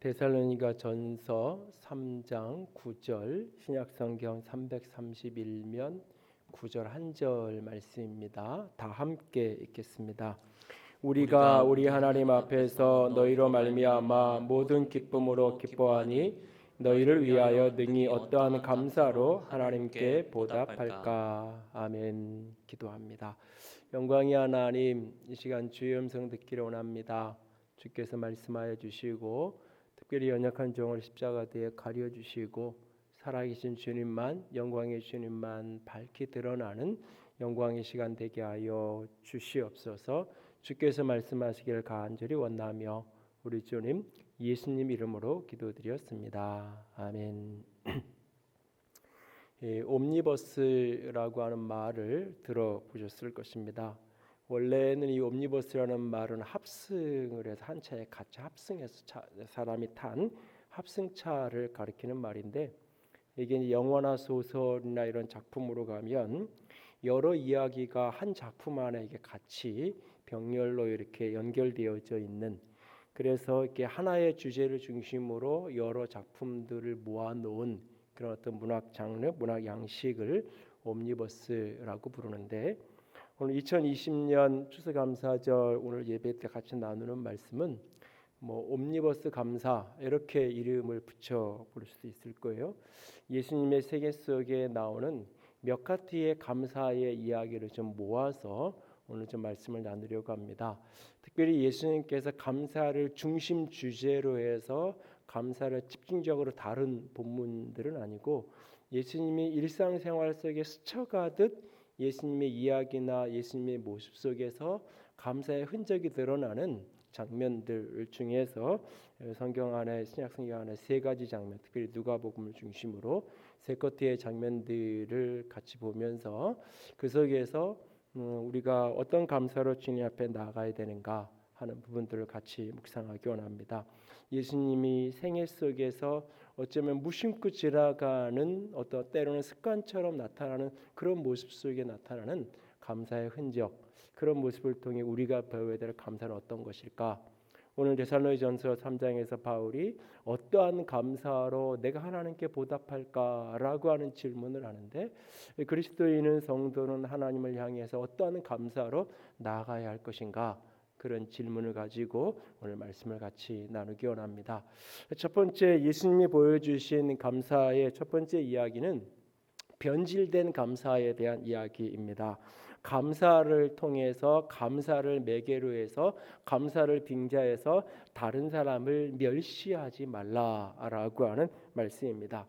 데살로니가 전서 3장 9절 신약성경 331면 9절 한 절 말씀입니다. 다 함께 읽겠습니다. 우리가 우리 하나님 앞에서 너희로 말미암아 모든 기쁨으로 기뻐하니 너희를 위하여 능히 어떠한 감사로 하나님께 보답할까. 아멘. 기도합니다. 영광이 하나님, 이 시간 주의 음성 듣기를 원합니다. 주께서 말씀하여 주시고 특별히 연약한 종을 십자가대에 가려주시고 살아계신 주님만, 영광의 주님만 밝히 드러나는 영광의 시간 되게 하여 주시옵소서. 주께서 말씀하시기를 간절히 원하며 우리 주님 예수님 이름으로 기도드렸습니다. 아멘. 옴니버스라고 하는 말을 들어보셨을 것입니다. 원래는 이 옴니버스라는 말은 합승을 해서 한 차에 같이 합승해서 사람이 탄 합승차를 가리키는 말인데, 이게 영화나 소설이나 이런 작품으로 가면 여러 이야기가 한 작품 안에 이게 같이 병렬로 이렇게 연결되어져 있는, 그래서 이렇게 하나의 주제를 중심으로 여러 작품들을 모아놓은 그런 어떤 문학 장르, 문학 양식을 옴니버스라고 부르는데, 오늘 2020년 추수감사절 오늘 예배 때 같이 나누는 말씀은 옴니버스 감사 이렇게 이름을 붙여 부를 수도 있을 거예요. 예수님의 세계 속에 나오는 몇 가지의 감사의 이야기를 좀 모아서 오늘 좀 말씀을 나누려고 합니다. 특별히 예수님께서 감사를 중심 주제로 해서 감사를 집중적으로 다룬 본문들은 아니고, 예수님이 일상생활 속에 스쳐가듯 예수님의 이야기나 예수님의 모습 속에서 감사의 흔적이 드러나는 장면들 중에서 성경 안에, 신약 성경 안에 세 가지 장면, 특별히 누가복음을 중심으로 세 가지의 장면들을 같이 보면서 그 속에서 우리가 어떤 감사로 주님 앞에 나아가야 되는가 하는 부분들을 같이 묵상하기 원합니다. 예수님이 생애 속에서 어쩌면 무심코 지나가는 어떤 때로는 습관처럼 나타나는 그런 모습 속에 나타나는 감사의 흔적, 그런 모습을 통해 우리가 배워야 될 감사는 어떤 것일까? 오늘 데살로니전서 3장에서 바울이 어떠한 감사로 내가 하나님께 보답할까라고 하는 질문을 하는데, 그리스도인은 성도는 하나님을 향해서 어떠한 감사로 나아가야 할 것인가? 그런 질문을 가지고 오늘 말씀을 같이 나누기 원합니다. 첫 번째, 예수님이 보여주신 감사의 첫 번째 이야기는 변질된 감사에 대한 이야기입니다. 감사를 통해서, 감사를 매개로 해서, 감사를 빙자해서 다른 사람을 멸시하지 말라라고 하는 말씀입니다.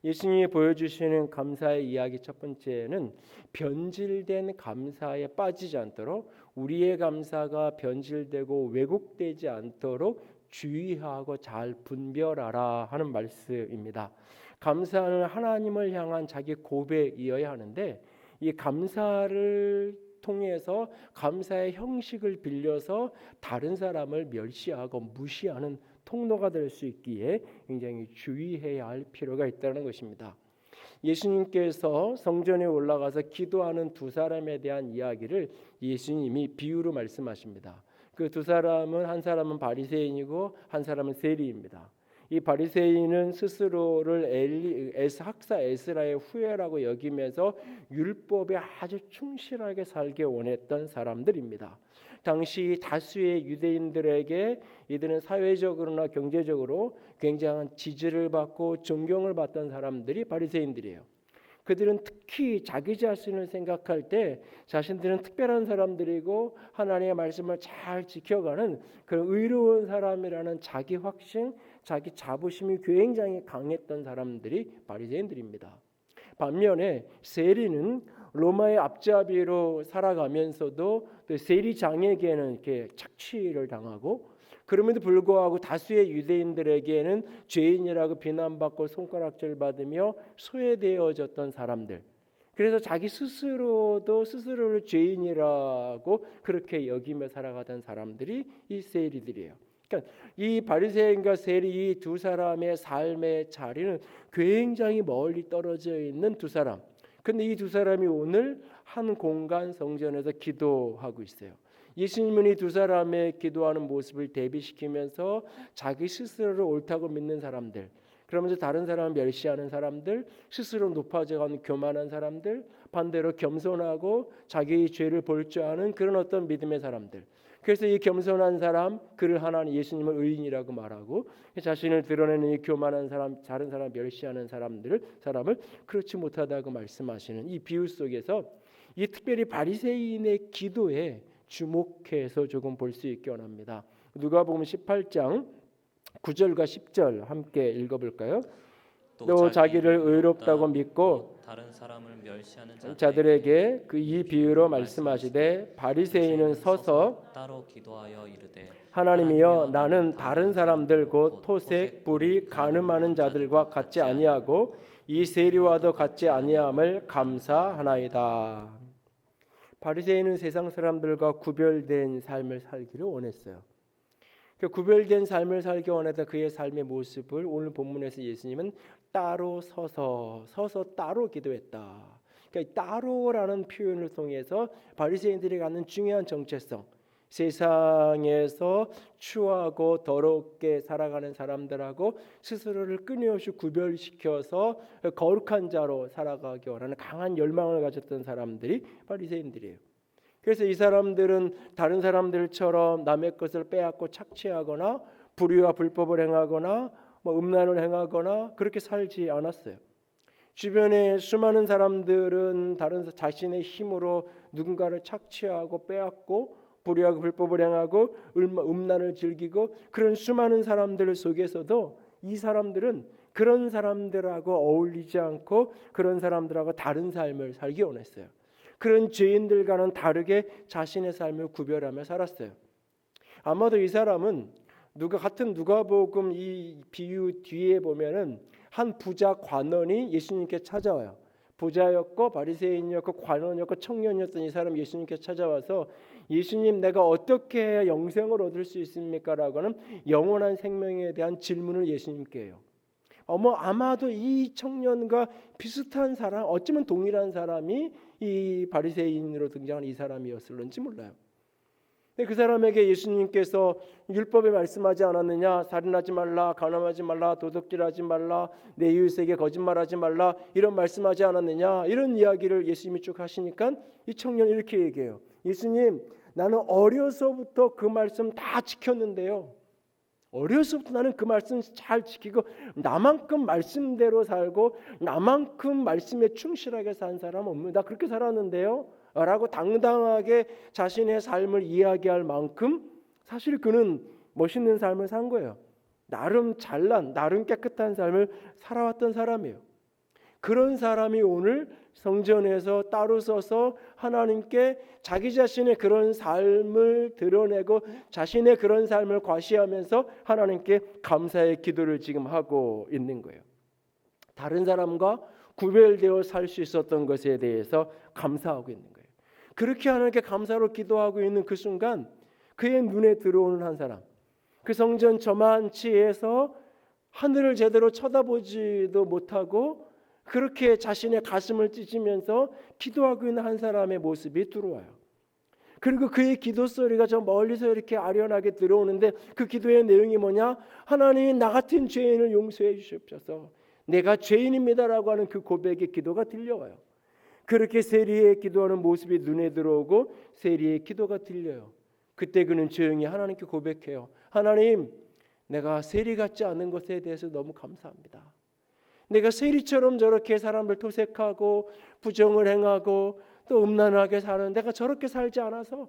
예수님이 보여주시는 감사의 이야기 첫 번째는 변질된 감사에 빠지지 않도록, 우리의 감사가 변질되고 왜곡되지 않도록 주의하고 잘 분별하라 하는 말씀입니다. 감사는 하나님을 향한 자기 고백이어야 하는데, 이 감사를 통해서 감사의 형식을 빌려서 다른 사람을 멸시하고 무시하는 통로가 될 수 있기에 굉장히 주의해야 할 필요가 있다는 것입니다. 예수님께서 성전에 올라가서 기도하는 두 사람에 대한 이야기를 예수님이 비유로 말씀하십니다. 그 두 사람은, 한 사람은 바리새인이고 한 사람은 세리입니다. 이 바리새인은 스스로를 학사 에스라의 후예라고 여기면서 율법에 아주 충실하게 살게 원했던 사람들입니다. 당시 다수의 유대인들에게 이들은 사회적으로나 경제적으로 굉장한 지지를 받고 존경을 받던 사람들이 바리새인들이에요. 그들은 특히 자기 자신을 생각할 때 자신들은 특별한 사람들이고 하나님의 말씀을 잘 지켜가는 그런 의로운 사람이라는 자기 확신, 자기 자부심이 굉장히 강했던 사람들이 바리새인들입니다. 반면에 세리는 로마의 앞잡이로 살아가면서도 또 세리장에게는 이렇게 착취를 당하고, 그럼에도 불구하고 다수의 유대인들에게는 죄인이라고 비난받고 손가락질 받으며 소외되어졌던 사람들, 그래서 자기 스스로도 스스로를 죄인이라고 그렇게 여기며 살아가던 사람들이 이 세리들이에요. 그러니까 이 바리새인과 세리, 이 두 사람의 삶의 자리는 굉장히 멀리 떨어져 있는 두 사람. 근데 이 두 사람이 오늘 한 공간 성전에서 기도하고 있어요. 예수님은 이 두 사람의 기도하는 모습을 대비시키면서 자기 스스로를 옳다고 믿는 사람들, 그러면서 다른 사람을 멸시하는 사람들, 스스로 높아져가는 교만한 사람들, 반대로 겸손하고 자기의 죄를 볼 줄 아는 그런 어떤 믿음의 사람들. 그래서 이 겸손한 사람, 그를 하나님 예수님을 의인이라고 말하고, 자신을 드러내는 이 교만한 사람, 다른 사람 멸시하는 사람을 그렇지 못하다고 말씀하시는 이 비유 속에서 이 특별히 바리새인의 기도에 주목해서 조금 볼 수 있게 원합니다. 누가복음 18장 9절과 10절 함께 읽어볼까요? 또 자기를 의롭다고 믿고 다른 사람을 멸시하는 자들에게 그 이 비유로 말씀하시되 바리새인은 서서 따로 기도하여 이르되 하나님이여 나는 다른 사람들 곧 토색, 불의, 간음하는 자들과 같지 아니하고 이 세리와도 같지 아니함을 감사하나이다. 바리새인은 세상 사람들과 구별된 삶을 살기를 원했어요. 그 구별된 삶을 살기 원하다 그의 삶의 모습을 오늘 본문에서 예수님은 따로 서서 따로 기도했다. 그러니까 따로라는 표현을 통해서 바리새인들이 갖는 중요한 정체성, 세상에서 추하고 더럽게 살아가는 사람들하고 스스로를 끊임없이 구별시켜서 거룩한 자로 살아가기 원하는 강한 열망을 가졌던 사람들이 바리새인들이에요. 그래서 이 사람들은 다른 사람들처럼 남의 것을 빼앗고 착취하거나 불의와 불법을 행하거나 음란을 행하거나 그렇게 살지 않았어요. 주변에 수많은 사람들은 다른 자신의 힘으로 누군가를 착취하고 빼앗고 불의하고 불법을 행하고 음란을 즐기고 그런 수많은 사람들 속에서도 이 사람들은 그런 사람들하고 어울리지 않고 그런 사람들하고 다른 삶을 살기 원했어요. 그런 죄인들과는 다르게 자신의 삶을 구별하며 살았어요. 아마도 이 사람은 같은 누가복음 이 비유 뒤에 보면은 한 부자 관원이 예수님께 찾아와요. 부자였고 바리새인이었고 관원이었고 청년이었던 이 사람이 예수님께 찾아와서 예수님 내가 어떻게 해야 영생을 얻을 수 있습니까? 라고는 영원한 생명에 대한 질문을 예수님께 해요. 아마도 이 청년과 비슷한 사람, 어쩌면 동일한 사람이 이 바리새인으로 등장한 이 사람이었을런지 몰라요. 그 사람에게 예수님께서 율법에 말씀하지 않았느냐? 살인하지 말라, 간음하지 말라, 도둑질하지 말라, 내 이웃에게 거짓말하지 말라 이런 말씀하지 않았느냐? 이런 이야기를 예수님이 쭉 하시니까 이 청년이 이렇게 얘기해요. 예수님, 나는 어려서부터 그 말씀 다 지켰는데요. 어려서부터 나는 그 말씀 잘 지키고 나만큼 말씀대로 살고 나만큼 말씀에 충실하게 산 사람 없는데 나 그렇게 살았는데요 라고 당당하게 자신의 삶을 이야기할 만큼 사실 그는 멋있는 삶을 산 거예요. 나름 잘난 나름 깨끗한 삶을 살아왔던 사람이에요. 그런 사람이 오늘 성전에서 따로 서서 하나님께 자기 자신의 그런 삶을 드러내고 자신의 그런 삶을 과시하면서 하나님께 감사의 기도를 지금 하고 있는 거예요. 다른 사람과 구별되어 살 수 있었던 것에 대해서 감사하고 있는 거예요. 그렇게 하나님께 감사로 기도하고 있는 그 순간 그의 눈에 들어오는 한 사람, 그 성전 저만치에서 하늘을 제대로 쳐다보지도 못하고 그렇게 자신의 가슴을 찢으면서 기도하고 있는 한 사람의 모습이 들어와요. 그리고 그의 기도 소리가 저 멀리서 이렇게 아련하게 들어오는데 그 기도의 내용이 뭐냐? 하나님 나 같은 죄인을 용서해 주시옵소서. 내가 죄인입니다라고 하는 그 고백의 기도가 들려와요. 그렇게 세리의 기도하는 모습이 눈에 들어오고 세리의 기도가 들려요. 그때 그는 조용히 하나님께 고백해요. 하나님, 내가 세리 같지 않은 것에 대해서 너무 감사합니다. 내가 세리처럼 저렇게 사람을 토색하고 부정을 행하고 또 음란하게 사는 내가 저렇게 살지 않아서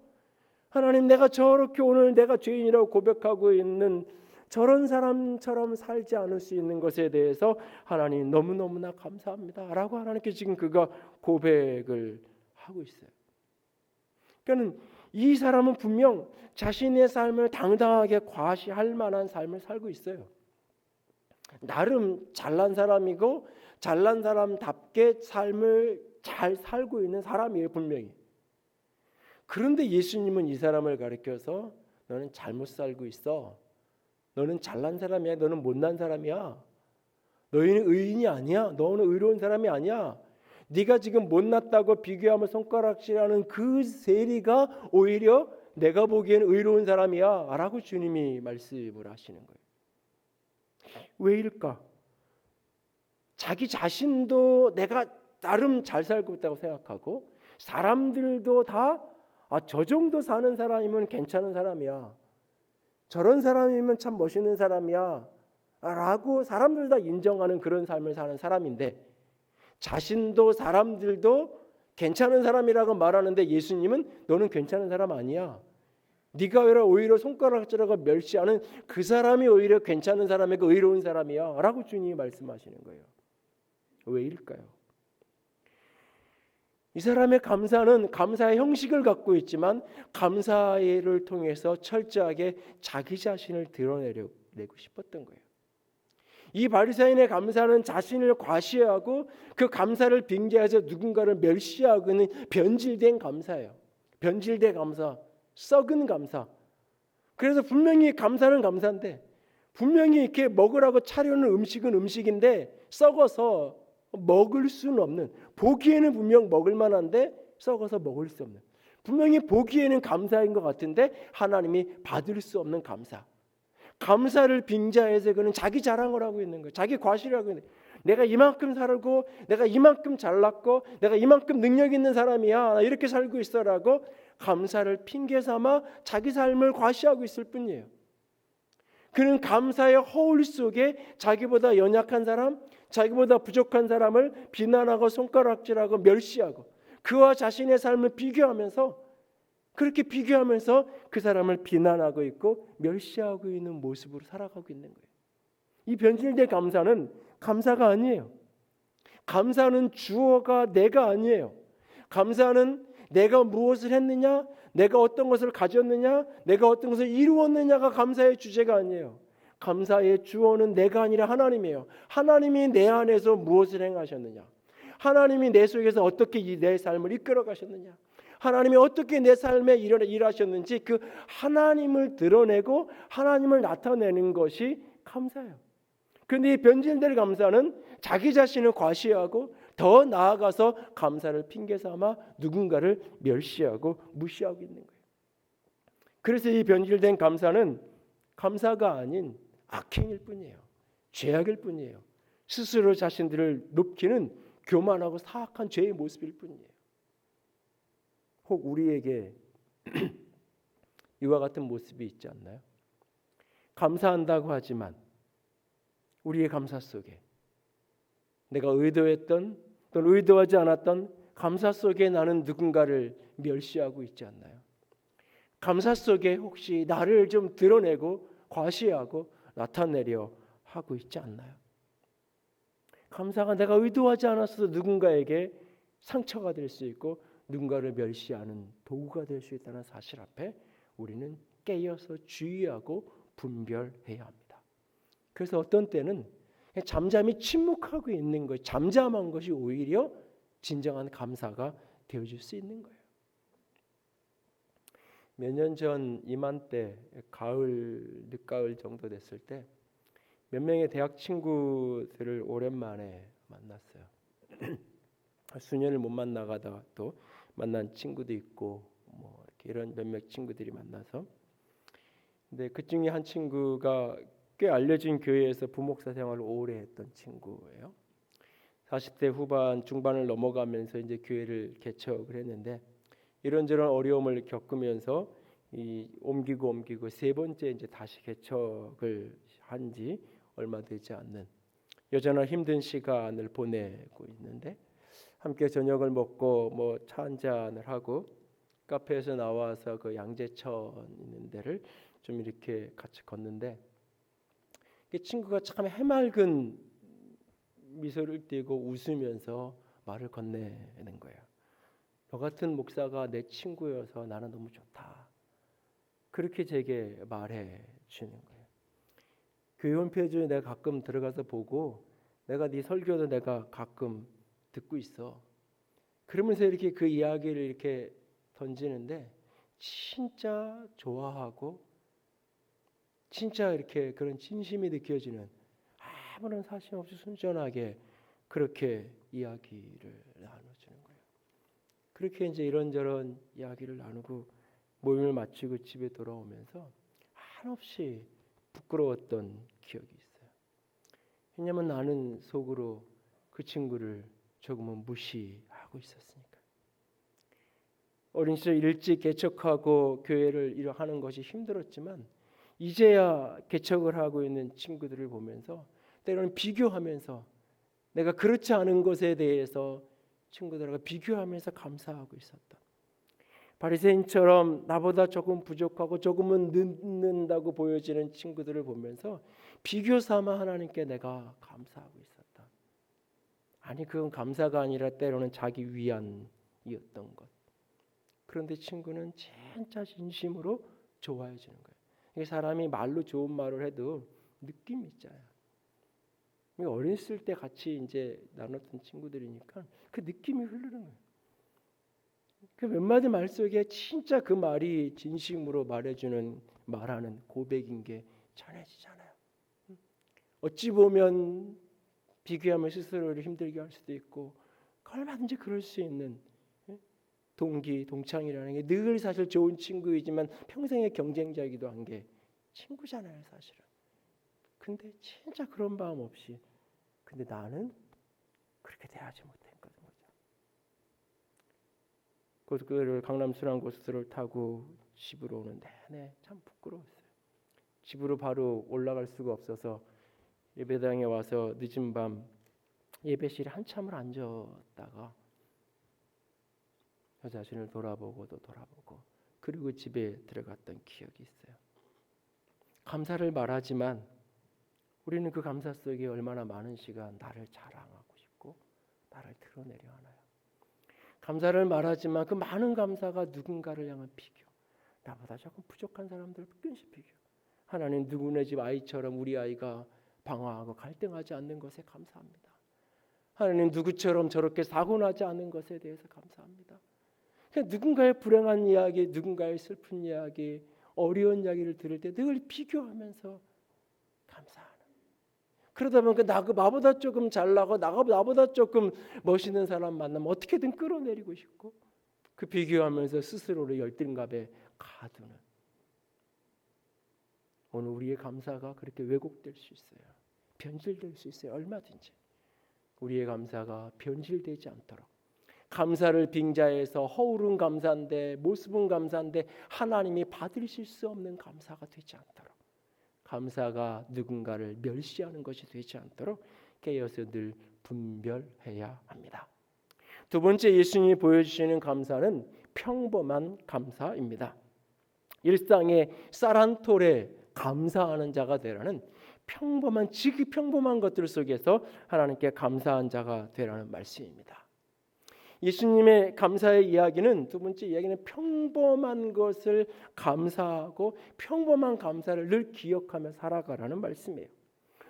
하나님 내가 저렇게 오늘 내가 죄인이라고 고백하고 있는 저런 사람처럼 살지 않을 수 있는 것에 대해서 하나님 너무너무나 감사합니다 라고 하나님께 지금 그가 고백을 하고 있어요. 그러니까 이 사람은 분명 자신의 삶을 당당하게 과시할 만한 삶을 살고 있어요. 나름 잘난 사람이고 잘난 사람답게 삶을 잘 살고 있는 사람이에요, 분명히. 그런데 예수님은 이 사람을 가리켜서 너는 잘못 살고 있어. 너는 잘난 사람이야. 너는 못난 사람이야. 너희는 의인이 아니야. 너는 의로운 사람이 아니야. 네가 지금 못났다고 비교하며 손가락질하는 그 세리가 오히려 내가 보기엔 의로운 사람이야 라고 주님이 말씀을 하시는 거예요. 왜일까? 자기 자신도 내가 나름 잘 살고 있다고 생각하고 사람들도 다 저 정도 사는 사람이면 괜찮은 사람이야, 저런 사람이면 참 멋있는 사람이야 라고 사람들 다 인정하는 그런 삶을 사는 사람인데, 자신도 사람들도 괜찮은 사람이라고 말하는데 예수님은 너는 괜찮은 사람 아니야, 네가 오히려 손가락질하고 멸시하는 그 사람이 오히려 괜찮은 사람이고 의로운 사람이야 라고 주님이 말씀하시는 거예요. 왜일까요? 이 사람의 감사는 감사의 형식을 갖고 있지만 감사를 통해서 철저하게 자기 자신을 드러내고 싶었던 거예요. 이 바리새인의 감사는 자신을 과시하고 그 감사를 빙자해서 누군가를 멸시하고 있는 변질된 감사예요. 변질된 감사, 썩은 감사. 그래서 분명히 감사는 감사인데 분명히 이렇게 먹으라고 차려놓은 음식은 음식인데 썩어서 먹을 수는 없는, 보기에는 분명 먹을 만한데 썩어서 먹을 수 없는, 분명히 보기에는 감사인 것 같은데 하나님이 받을 수 없는 감사. 감사를 빙자해서 그는 자기 자랑을 하고 있는 거예요. 자기 과시를 하고 있는 거예요. 내가 이만큼 살고 내가 이만큼 잘났고 내가 이만큼 능력 있는 사람이야, 나 이렇게 살고 있어라고 감사를 핑계 삼아 자기 삶을 과시하고 있을 뿐이에요. 그는 감사의 허울 속에 자기보다 연약한 사람, 자기보다 부족한 사람을 비난하고 손가락질하고 멸시하고 그와 자신의 삶을 비교하면서, 그렇게 비교하면서 그 사람을 비난하고 있고 멸시하고 있는 모습으로 살아가고 있는 거예요. 이 변질된 감사는 감사가 아니에요. 감사는 주어가 내가 아니에요. 감사는 내가 무엇을 했느냐, 내가 어떤 것을 가졌느냐, 내가 어떤 것을 이루었느냐가 감사의 주제가 아니에요. 감사의 주어는 내가 아니라 하나님이에요. 하나님이 내 안에서 무엇을 행하셨느냐, 하나님이 내 속에서 어떻게 내 삶을 이끌어 가셨느냐, 하나님이 어떻게 내 삶에 일하셨는지 그 하나님을 드러내고 하나님을 나타내는 것이 감사예요. 그런데 이 변질될 감사는 자기 자신을 과시하고 더 나아가서 감사를 핑계 삼아 누군가를 멸시하고 무시하고 있는 거예요. 그래서 이 변질된 감사는 감사가 아닌 악행일 뿐이에요. 죄악일 뿐이에요. 스스로 자신들을 높이는 교만하고 사악한 죄의 모습일 뿐이에요. 혹 우리에게 이와 같은 모습이 있지 않나요? 감사한다고 하지만 우리의 감사 속에 내가 의도했던 또는 의도하지 않았던 감사 속에 나는 누군가를 멸시하고 있지 않나요? 감사 속에 혹시 나를 좀 드러내고 과시하고 나타내려 하고 있지 않나요? 감사가 내가 의도하지 않았어도 누군가에게 상처가 될 수 있고 누군가를 멸시하는 도구가 될 수 있다는 사실 앞에 우리는 깨어서 주의하고 분별해야 합니다. 그래서 어떤 때는 잠잠히 침묵하고 있는 것, 잠잠한 것이 오히려 진정한 감사가 되어줄 수 있는 거예요. 몇 년 전 이맘때 가을, 늦가을 정도 됐을 때 몇 명의 대학 친구들을 오랜만에 만났어요. 수년을 못 만나가다가 또 만난 친구도 있고 뭐 이렇게 이런 몇몇 친구들이 만나서, 근데 그 중에 한 친구가 꽤 알려진 교회에서 부목사 생활을 오래 했던 친구예요. 40대 후반 중반을 넘어가면서 이제 교회를 개척을 했는데 이런저런 어려움을 겪으면서 옮기고 세 번째 이제 다시 개척을 한 지 얼마 되지 않는 여전한 힘든 시간을 보내고 있는데, 함께 저녁을 먹고 뭐 차 한 잔을 하고 카페에서 나와서 그 양재천 있는 데를 좀 이렇게 같이 걷는데 그 친구가 참 해맑은 미소를 띠고 웃으면서 말을 건네는 거예요. 너 같은 목사가 내 친구여서 나는 너무 좋다. 그렇게 제게 말해 주는 거예요. 교회 홈페이지에 내가 가끔 들어가서 보고 내가 네 설교도 내가 가끔 듣고 있어. 그러면서 이렇게 그 이야기를 이렇게 던지는데 진짜 좋아하고 진짜 이렇게 그런 진심이 느껴지는, 아무런 사심 없이 순전하게 그렇게 이야기를 나눠주는 거예요. 그렇게 이제 이런저런 이야기를 나누고 모임을 마치고 집에 돌아오면서 한없이 부끄러웠던 기억이 있어요. 왜냐하면 나는 속으로 그 친구를 조금은 무시하고 있었으니까. 어린 시절 일찍 개척하고 교회를 하는 것이 힘들었지만 이제야 개척을 하고 있는 친구들을 보면서 때로는 비교하면서 내가 그렇지 않은 것에 대해서 친구들하고 비교하면서 감사하고 있었다. 바리새인처럼 나보다 조금 부족하고 조금은 늦는다고 보여지는 친구들을 보면서 비교 삼아 하나님께 내가 감사하고 있었다. 아니 그건 감사가 아니라 때로는 자기 위안이었던 것. 그런데 친구는 진짜 진심으로 좋아해 주는 거예요. 이게 사람이 말로 좋은 말을 해도 느낌이 있잖아요. 어렸을 때 같이 이제 나눴던 친구들이니까 그 느낌이 흐르는 거예요. 그 몇 마디 말 속에 진짜 그 말이 진심으로 말하는 고백인 게 전해지잖아요. 어찌 보면 비교하면 스스로를 힘들게 할 수도 있고 얼마든지 그럴 수 있는 동기, 동창이라는 게 늘 사실 좋은 친구이지만 평생의 경쟁자이기도 한 게 친구잖아요, 사실은. 근데 진짜 그런 마음 없이 근데 나는 그렇게 대하지 못했거든. 고속도로를 강남 순환고속도로를 타고 집으로 오는 내내 참 부끄러웠어요. 집으로 바로 올라갈 수가 없어서 예배당에 와서 늦은 밤 예배실에 한참을 앉았다가 저 자신을 돌아보고 또 돌아보고 그리고 집에 들어갔던 기억이 있어요. 감사를 말하지만 우리는 그 감사 속에 얼마나 많은 시간 나를 자랑하고 싶고 나를 드러내려 하나요? 감사를 말하지만 그 많은 감사가 누군가를 향한 비교, 나보다 조금 부족한 사람들을 끊임없이 비교. 하나님 누구네 집 아이처럼 우리 아이가 방황하고 갈등하지 않는 것에 감사합니다. 하나님 누구처럼 저렇게 사고나지 않은 것에 대해서 감사합니다. 그냥 누군가의 불행한 이야기, 누군가의 슬픈 이야기, 어려운 이야기를 들을 때 늘 비교하면서 감사하는. 그러다 보니까 나보다 조금 잘나고 나보다 조금 멋있는 사람 만나면 어떻게든 끌어내리고 싶고 그 비교하면서 스스로를 열등감에 가두는. 오늘 우리의 감사가 그렇게 왜곡될 수 있어요. 변질될 수 있어요. 얼마든지. 우리의 감사가 변질되지 않도록. 감사를 빙자해서 허울은 감사인데 모습은 감사인데 하나님이 받으실 수 없는 감사가 되지 않도록. 감사가 누군가를 멸시하는 것이 되지 않도록 깨어서 늘 분별해야 합니다. 두 번째 예수님이 보여주시는 감사는 평범한 감사입니다. 일상의 쌀 한 톨에 감사하는 자가 되라는 지극히 평범한 것들 속에서 하나님께 감사한 자가 되라는 말씀입니다. 예수님의 감사의 이야기는 두 번째 이야기는 평범한 것을 감사하고 평범한 감사를 늘 기억하며 살아가라는 말씀이에요.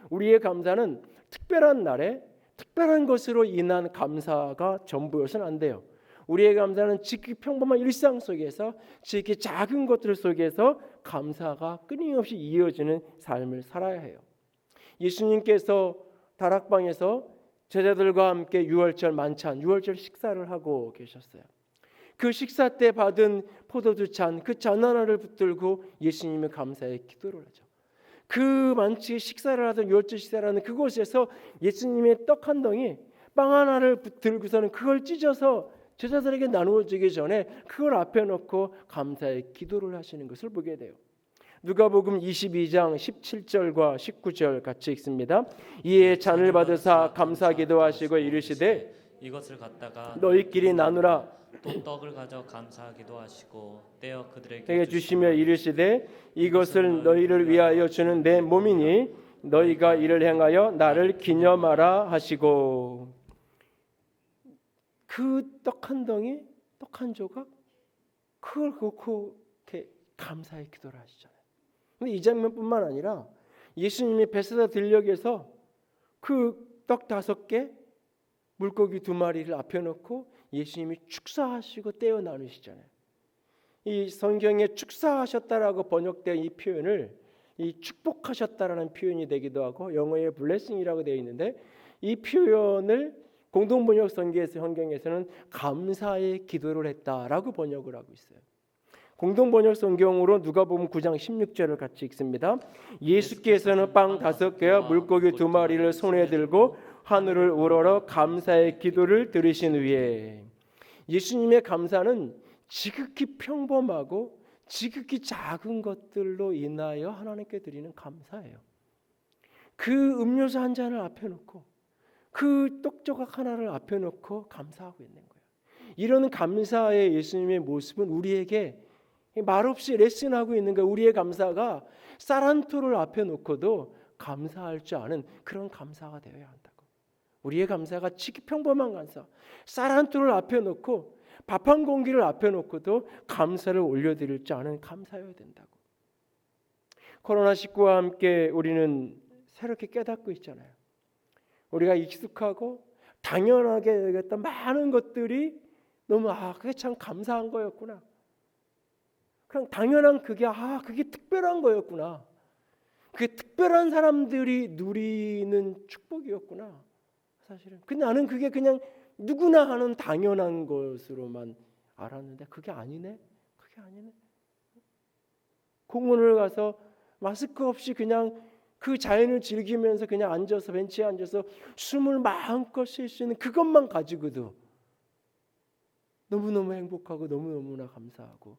우리의 감사는 특별한 날에 특별한 것으로 인한 감사가 전부여서는 안 돼요. 우리의 감사는 지극히 평범한 일상 속에서 지극히 작은 것들 속에서 감사가 끊임없이 이어지는 삶을 살아야 해요. 예수님께서 다락방에서 제자들과 함께 유월절 만찬, 유월절 식사를 하고 계셨어요. 그 식사 때 받은 포도주 잔, 그 잔 하나를 붙들고 예수님의 감사의 기도를 하죠. 그 만취 식사를 하던 유월절 식사를 하는 그곳에서 예수님의 떡 한 덩이, 빵 하나를 들고서는 그걸 찢어서 제자들에게 나누어 주기 전에 그걸 앞에 놓고 감사의 기도를 하시는 것을 보게 돼요. 누가복음 22장 17절과 19절 같이 읽습니다. 이에 잔을 받으사 감사 기도하시고 이르시되 이것을 갖다가 너희끼리 나누라. 또 떡을 가져 감사하기도 하시고 떼어 그에게 주시며 이르시되 이것을 너희를 위하여 주는 내 몸이니 너희가 이를 행하여 나를 기념하라 하시고. 그 떡 한 덩이, 떡 한 조각 그걸 놓고 이렇게 감사의 기도를 하시잖아요. 근데 이 장면뿐만 아니라 예수님이 베세다 들녘에서 그 떡 5개, 물고기 2마리를 앞에 놓고 예수님이 축사하시고 떼어 나누시잖아요. 이 성경에 축사하셨다라고 번역된 이 표현을 이 축복하셨다라는 표현이 되기도 하고 영어에 blessing이라고 되어 있는데 이 표현을 공동번역 성경에서는 감사의 기도를 했다라고 번역을 하고 있어요. 공동번역 성경으로 누가복음 9장 16절을 같이 읽습니다. 예수께서는 빵 5개와 물고기 2마리를 손에 들고 하늘을 우러러 감사의 기도를 들으신 후에, 예수님의 감사는 지극히 평범하고 지극히 작은 것들로 인하여 하나님께 드리는 감사예요. 그 음료수 한 잔을 앞에 놓고 그 떡조각 하나를 앞에 놓고 감사하고 있는 거예요. 이런 감사의 예수님의 모습은 우리에게 말없이 레슨하고 있는 거예요. 우리의 감사가 쌀 한 토를 앞에 놓고도 감사할 줄 아는 그런 감사가 되어야 한다고. 우리의 감사가 지극히 평범한 감사, 쌀 한 토를 앞에 놓고 밥 한 공기를 앞에 놓고도 감사를 올려드릴 줄 아는 감사여야 된다고. 코로나19와 함께 우리는 새롭게 깨닫고 있잖아요. 우리가 익숙하고 당연하게 여겼던 많은 것들이 너무 그게 참 감사한 거였구나. 그냥 당연한 그게 특별한 거였구나. 그게 특별한 사람들이 누리는 축복이었구나. 사실은. 근데 나는 그게 그냥 누구나 하는 당연한 것으로만 알았는데 그게 아니네. 공원을 가서 마스크 없이 그냥 그 자연을 즐기면서 그냥 앉아서 벤치에 앉아서 숨을 마음껏 쉴 수 있는 그것만 가지고도 너무너무 행복하고 너무너무나 감사하고,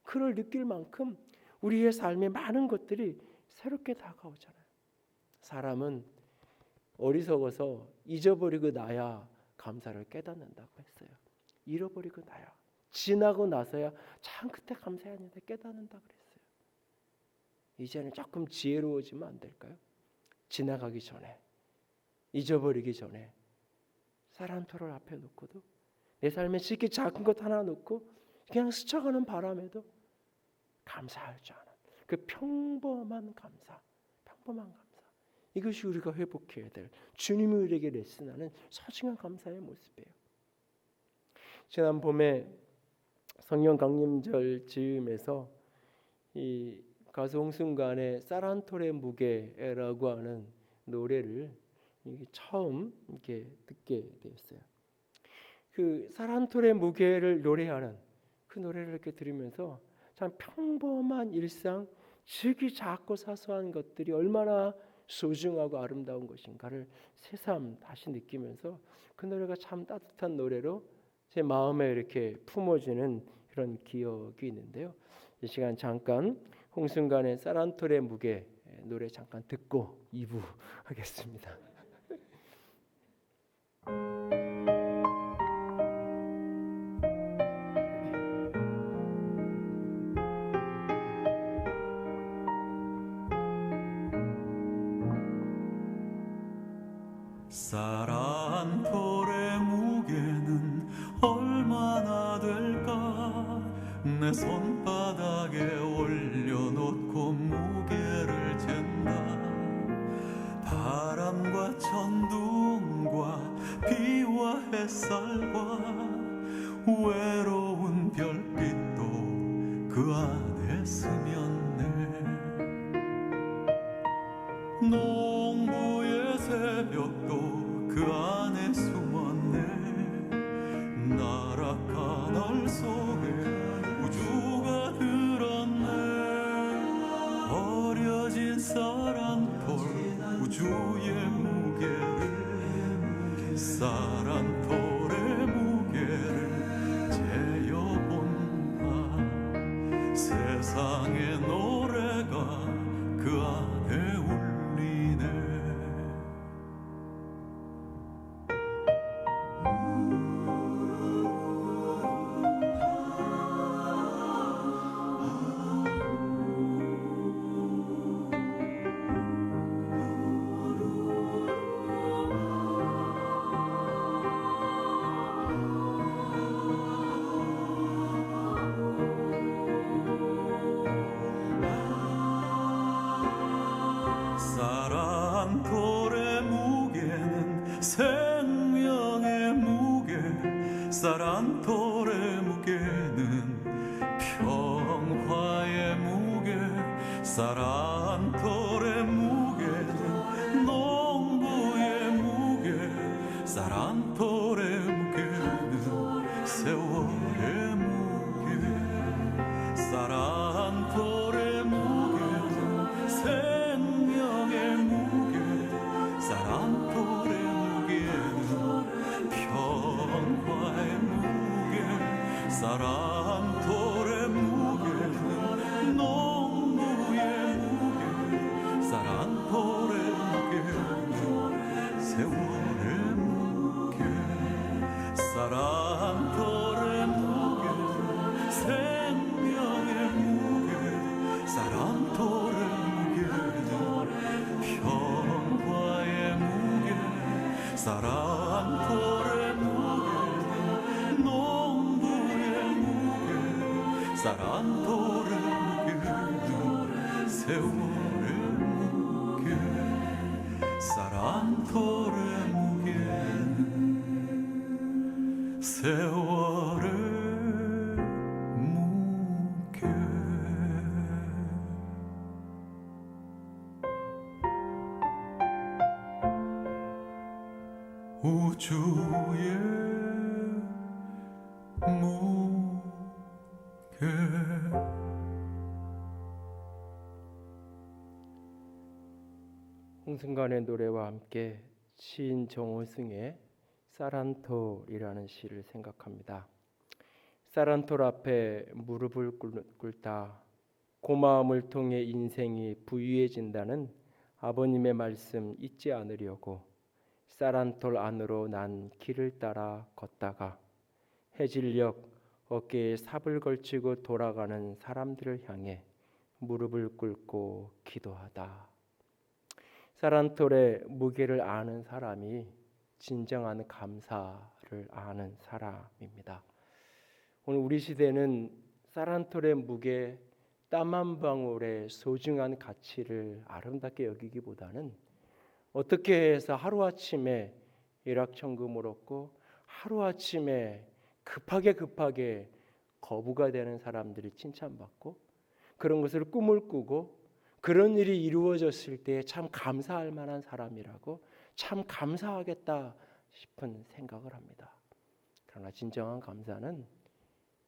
그걸 느낄 만큼 우리의 삶에 많은 것들이 새롭게 다가오잖아요. 사람은 어리석어서 잊어버리고 나야 감사를 깨닫는다고 했어요. 잃어버리고 나야, 지나고 나서야 참 그때 감사했는데 깨닫는다 그랬어요. 이제는 조금 지혜로워지면 안 될까요? 지나가기 전에, 잊어버리기 전에 쌀 한 토를 앞에 놓고도, 내 삶에 지극히 작은 것 하나 놓고 그냥 스쳐가는 바람에도 감사할 줄 아는 그 평범한 감사. 이것이 우리가 회복해야 될, 주님이 우리에게 레슨하는 소중한 감사의 모습이에요. 지난 봄에 성령 강림절 즈음에서 이 가수 홍순관의 쌀 한 톨의 무게라고 하는 노래를 처음 이렇게 듣게 되었어요. 그 쌀 한 톨의 무게를 노래하는 그 노래를 이렇게 들으면서 참 평범한 일상, 지극히 작고 사소한 것들이 얼마나 소중하고 아름다운 것인가를 새삼 다시 느끼면서 그 노래가 참 따뜻한 노래로 제 마음에 이렇게 품어지는 그런 기억이 있는데요. 이 시간 잠깐 홍순관의 쌀 한 톨의 무게 노래 잠깐 듣고 2부 하겠습니다. 쌀 한 톨의 무게는 얼마나 될까? 내 손바닥에 올려놓고 무게를 잰다. 바람과 천둥과 비와 햇살과 외로운 별빛도 그 안에 스며네. 농부의 새벽도 그 안에 숨었네. 나락한 알 속에 우주가 들었네. 버려진 쌀 한 톨 우주의 무게를, 쌀 한 톨의 무게를 재어본다. 세상의 노래가 그 안에 울리네. 쌀 한 톨의 무게는 생명의 무게, 쌀 한 톨의 무게는 평화의 무게, 쌀 한 톨의 무게는 농부의 무게, 쌀 한 톨의 무게는 세월의 무게. 사랑토의 무게 농부의 무게 사랑토의 무게 세월의 무게 사랑토의 무게 생명의 무게 사랑토의 무게 평화의 무게 사랑토의 무게 농부의 무게 사랑토의 무게 세월의 무게 사랑토의 무게 세월의 무게 우주의 무게 홍승관의 노래와 함께 시인 정호승의 사란토이라는 시를 생각합니다. 사란톨 앞에 무릎을 꿇다 고마움을 통해 인생이 부유해진다는 아버님의 말씀 잊지 않으려고 사란톨 안으로 난 길을 따라 걷다가 해질녘 어깨에 삽을 걸치고 돌아가는 사람들을 향해 무릎을 꿇고 기도하다. 사란톨의 무게를 아는 사람이 진정한 감사를 아는 사람입니다. 오늘 우리 시대는 사란톨의 무게, 땀 한 방울의 소중한 가치를 아름답게 여기기보다는 어떻게 해서 하루아침에 일확천금을 얻고 하루아침에 급하게 거부가 되는 사람들이 칭찬받고 그런 것을 꿈을 꾸고 그런 일이 이루어졌을 때 참 감사할 만한 사람이라고 참 감사하겠다 싶은 생각을 합니다. 그러나 진정한 감사는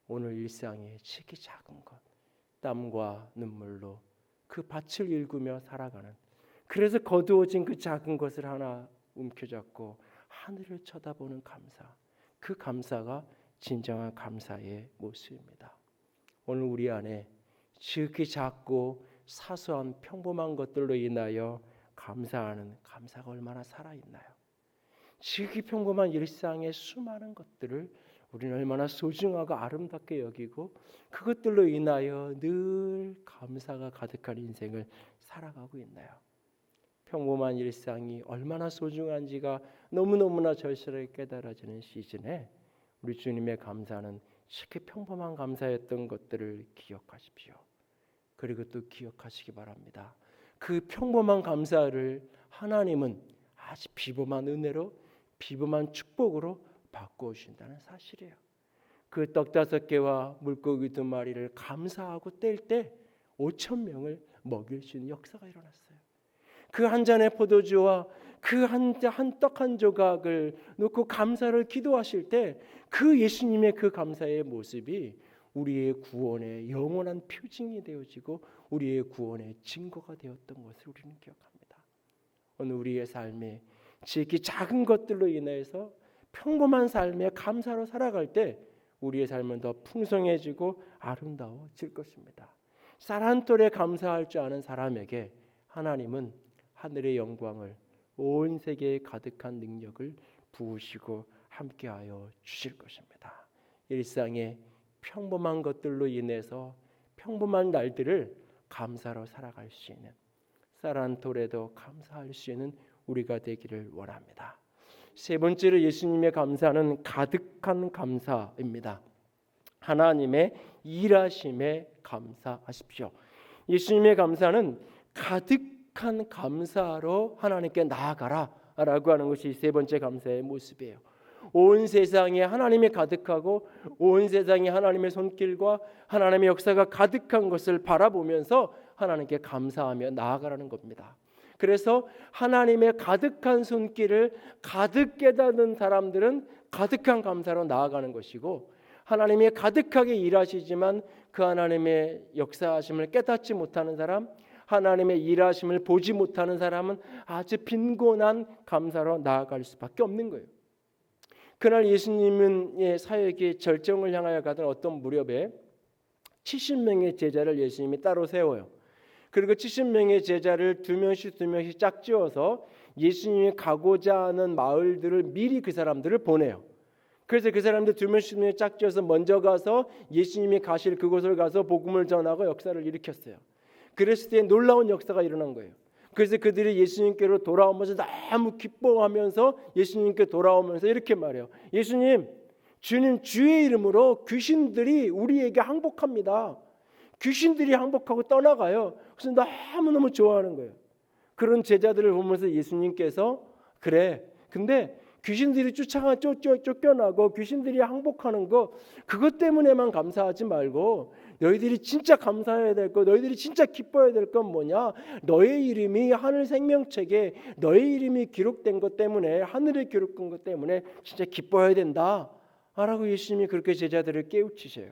오늘 일상의 지극히 작은 것, 땀과 눈물로 그 밭을 일구며 살아가는, 그래서 거두어진 그 작은 것을 하나 움켜잡고 하늘을 쳐다보는 감사, 그 감사가 진정한 감사의 모습입니다. 오늘 우리 안에 지극히 작고 사소한 평범한 것들로 인하여 감사하는 감사가 얼마나 살아있나요? 지극히 평범한 일상의 수많은 것들을 우리는 얼마나 소중하고 아름답게 여기고 그것들로 인하여 늘 감사가 가득한 인생을 살아가고 있나요? 평범한 일상이 얼마나 소중한지가 너무너무나 절실하게 깨달아지는 시즌에 우리 주님의 감사는 지극히 평범한 감사였던 것들을 기억하십시오. 그리고 또 기억하시기 바랍니다. 그 평범한 감사를 하나님은 아주 비범한 은혜로 비범한 축복으로 바꿔오신다는 사실이에요. 그 떡 5개와 물고기 2마리를 감사하고 뗄 때 5,000명을 먹일 수 있는 역사가 일어났어요. 그 한 잔의 포도주와 그 한 떡 한 조각을 놓고 감사를 기도하실 때 그 예수님의 그 감사의 모습이 우리의 구원의 영원한 표징이 되어지고 우리의 구원의 증거가 되었던 것을 우리는 기억합니다. 오늘 우리의 삶에 지극히 작은 것들로 인해서 평범한 삶에 감사로 살아갈 때 우리의 삶은 더 풍성해지고 아름다워질 것입니다. 사란톨에 감사할 줄 아는 사람에게 하나님은 하늘의 영광을 온 세계에 가득한 능력을 부으시고 함께하여 주실 것입니다. 일상의 평범한 것들로 인해서 평범한 날들을 감사로 살아갈 수 있는, 사란톨에도 감사할 수 있는 우리가 되기를 원합니다. 세 번째로 예수님의 감사는 가득한 감사입니다. 하나님의 일하심에 감사하십시오. 예수님의 감사는 가득한 감사로 하나님께 나아가라라고 하는 것이 세 번째 감사의 모습이에요. 온 세상에 하나님이 가득하고 온 세상에 하나님의 손길과 하나님의 역사가 가득한 것을 바라보면서 하나님께 감사하며 나아가라는 겁니다. 그래서 하나님의 가득한 손길을 가득 깨닫는 사람들은 가득한 감사로 나아가는 것이고, 하나님이 가득하게 일하시지만 그 하나님의 역사하심을 깨닫지 못하는 사람, 하나님의 일하심을 보지 못하는 사람은 아주 빈곤한 감사로 나아갈 수밖에 없는 거예요. 그날 예수님은 사역의 절정을 향하여 가던 어떤 무렵에 70명의 제자를 예수님이 따로 세워요. 그리고 70명의 제자를 두 명씩 짝지어서 예수님이 가고자 하는 마을들을 미리 그 사람들을 보내요. 그래서 그 사람들 두 명씩 짝지어서 먼저 가서 예수님이 가실 그곳을 가서 복음을 전하고 역사를 일으켰어요. 그랬을 때 놀라운 역사가 일어난 거예요. 그래서 그들이 예수님께로 돌아오면서 너무 기뻐하면서 예수님께 돌아오면서 이렇게 말해요. 예수님, 주님 주의 이름으로 귀신들이 우리에게 항복합니다. 귀신들이 항복하고 떠나가요. 그래서 너무너무 좋아하는 거예요. 그런 제자들을 보면서 예수님께서 그래, 근데 귀신들이 쫓겨나고 귀신들이 항복하는 거 그것 때문에만 감사하지 말고 너희들이 진짜 감사해야 될 거, 너희들이 진짜 기뻐해야 될 건 뭐냐? 너의 이름이 하늘 생명책에 너의 이름이 기록된 것 때문에, 하늘에 기록된 것 때문에 진짜 기뻐해야 된다 라고 예수님이 그렇게 제자들을 깨우치셔요.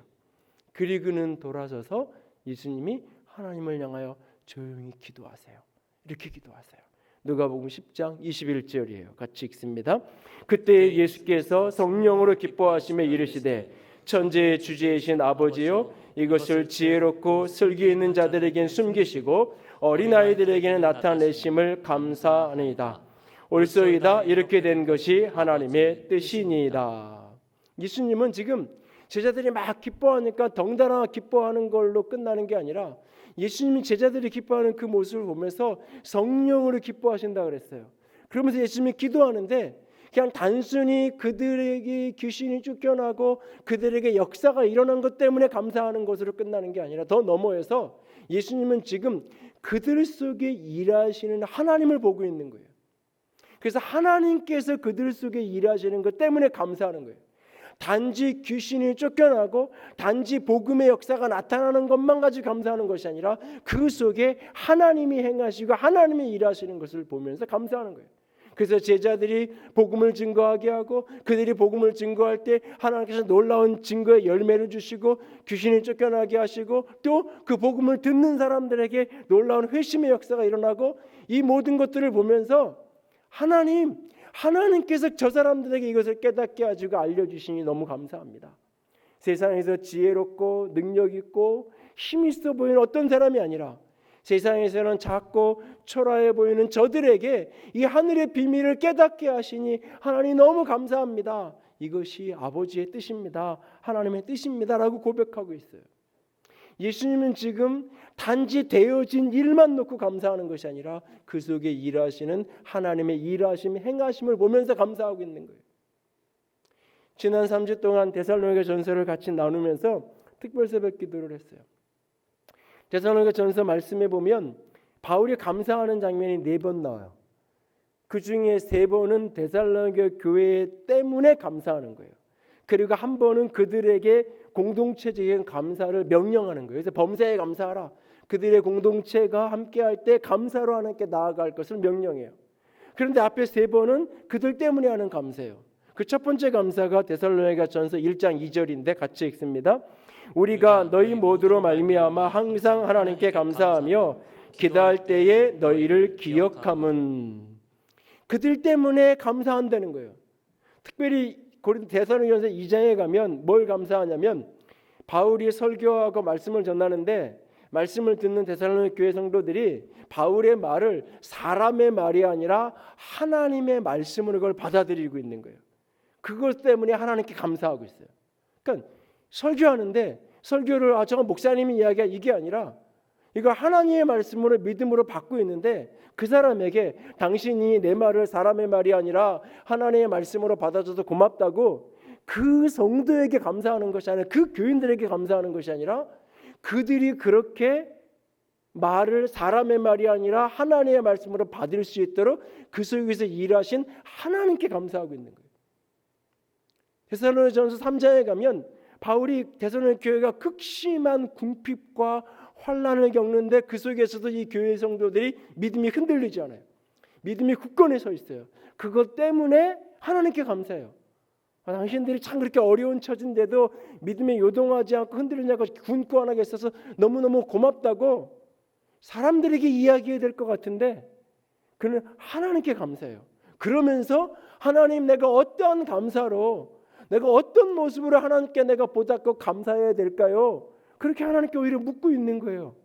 그리고는 돌아서서 예수님이 하나님을 향하여 조용히 기도하세요. 이렇게 기도하세요. 누가복음 10장 21절이에요. 같이 읽습니다. 그때 예수께서 성령으로 기뻐하시며 이르시되 천지의 주제이신 아버지여, 이것을 지혜롭고 슬기 있는 자들에겐 숨기시고 어린아이들에게는 나타내심을 감사하니이다. 옳소이다. 이렇게 된 것이 하나님의 뜻이니이다. 예수님은 지금 제자들이 막 기뻐하니까 덩달아 기뻐하는 걸로 끝나는 게 아니라 예수님이 제자들이 기뻐하는 그 모습을 보면서 성령으로 기뻐하신다 그랬어요. 그러면서 예수님이 기도하는데 그냥 단순히 그들에게 귀신이 쫓겨나고 그들에게 역사가 일어난 것 때문에 감사하는 것으로 끝나는 게 아니라 더 너머에서 예수님은 지금 그들 속에 일하시는 하나님을 보고 있는 거예요. 그래서 하나님께서 그들 속에 일하시는 것 때문에 감사하는 거예요. 단지 귀신이 쫓겨나고 단지 복음의 역사가 나타나는 것만 가지고 감사하는 것이 아니라 그 속에 하나님이 행하시고 하나님이 일하시는 것을 보면서 감사하는 거예요. 그래서 제자들이 복음을 증거하게 하고 그들이 복음을 증거할 때 하나님께서 놀라운 증거의 열매를 주시고 귀신이 쫓겨나게 하시고 또 그 복음을 듣는 사람들에게 놀라운 회심의 역사가 일어나고 이 모든 것들을 보면서 하나님께서 저 사람들에게 이것을 깨닫게 하시고 알려주시니 너무 감사합니다. 세상에서 지혜롭고 능력 있고 힘 있어 보이는 어떤 사람이 아니라 세상에서는 작고 초라해 보이는 저들에게 이 하늘의 비밀을 깨닫게 하시니 하나님 너무 감사합니다. 이것이 아버지의 뜻입니다. 하나님의 뜻입니다. 라고 고백하고 있어요. 예수님은 지금 단지 되어진 일만 놓고 감사하는 것이 아니라 그 속에 일하시는 하나님의 일하심, 행하심을 보면서 감사하고 있는 거예요. 지난 3주 동안 데살로니가 전서를 같이 나누면서 특별 새벽 기도를 했어요. 데살로니가 전서 말씀에 보면 바울이 감사하는 장면이 4번 나와요. 그 중에 3번은 데살로니가 교회 때문에 감사하는 거예요. 그리고 한 번은 그들에게 공동체적인 감사를 명령하는 거예요. 그래서 범사에 감사하라. 그들의 공동체가 함께할 때 감사로 하나님께 나아갈 것을 명령해요. 그런데 앞에 3번은 그들 때문에 하는 감사예요. 그 첫 번째 감사가 데살로니가 전서 1장 2절인데 같이 읽습니다. 우리가 너희 모두로 말미암아 항상 하나님께 감사하며 기도할 때에 너희를 기억함은, 그들 때문에 감사한다는 거예요. 특별히 고린도 데살로니가전서 2장에 가면 뭘 감사하냐면 바울이 설교하고 말씀을 전하는데 말씀을 듣는 데살로니가 교회 성도들이 바울의 말을 사람의 말이 아니라 하나님의 말씀으로 그걸 받아들이고 있는 거예요. 그것 때문에 하나님께 감사하고 있어요. 그러니까 설교하는데 설교를 저건 목사님이 이야기한 이게 아니라 이거 하나님의 말씀으로 믿음으로 받고 있는데 그 사람에게 당신이 내 말을 사람의 말이 아니라 하나님의 말씀으로 받아줘서 고맙다고 그 성도에게 감사하는 것이 아니라 그 교인들에게 감사하는 것이 아니라 그들이 그렇게 말을 사람의 말이 아니라 하나님의 말씀으로 받을 수 있도록 그 속에서 일하신 하나님께 감사하고 있는 거예요. 데살로니가전서 3장에 가면 바울이 데살로니가 교회가 극심한 궁핍과 환난을 겪는데 그 속에서도 이 교회 성도들이 믿음이 흔들리지 않아요. 믿음이 굳건히 서 있어요. 그것 때문에 하나님께 감사해요. 당신들이 참 그렇게 어려운 처진데도 믿음에 요동하지 않고 흔들리지 않고 굳건하게 있어서 너무너무 고맙다고 사람들에게 이야기해야 될 것 같은데 그는 하나님께 감사해요. 그러면서 하나님, 내가 어떠한 감사로, 내가 어떤 모습으로 하나님께 내가 보답고 감사해야 될까요? 그렇게 하나님께 오히려 묻고 있는 거예요.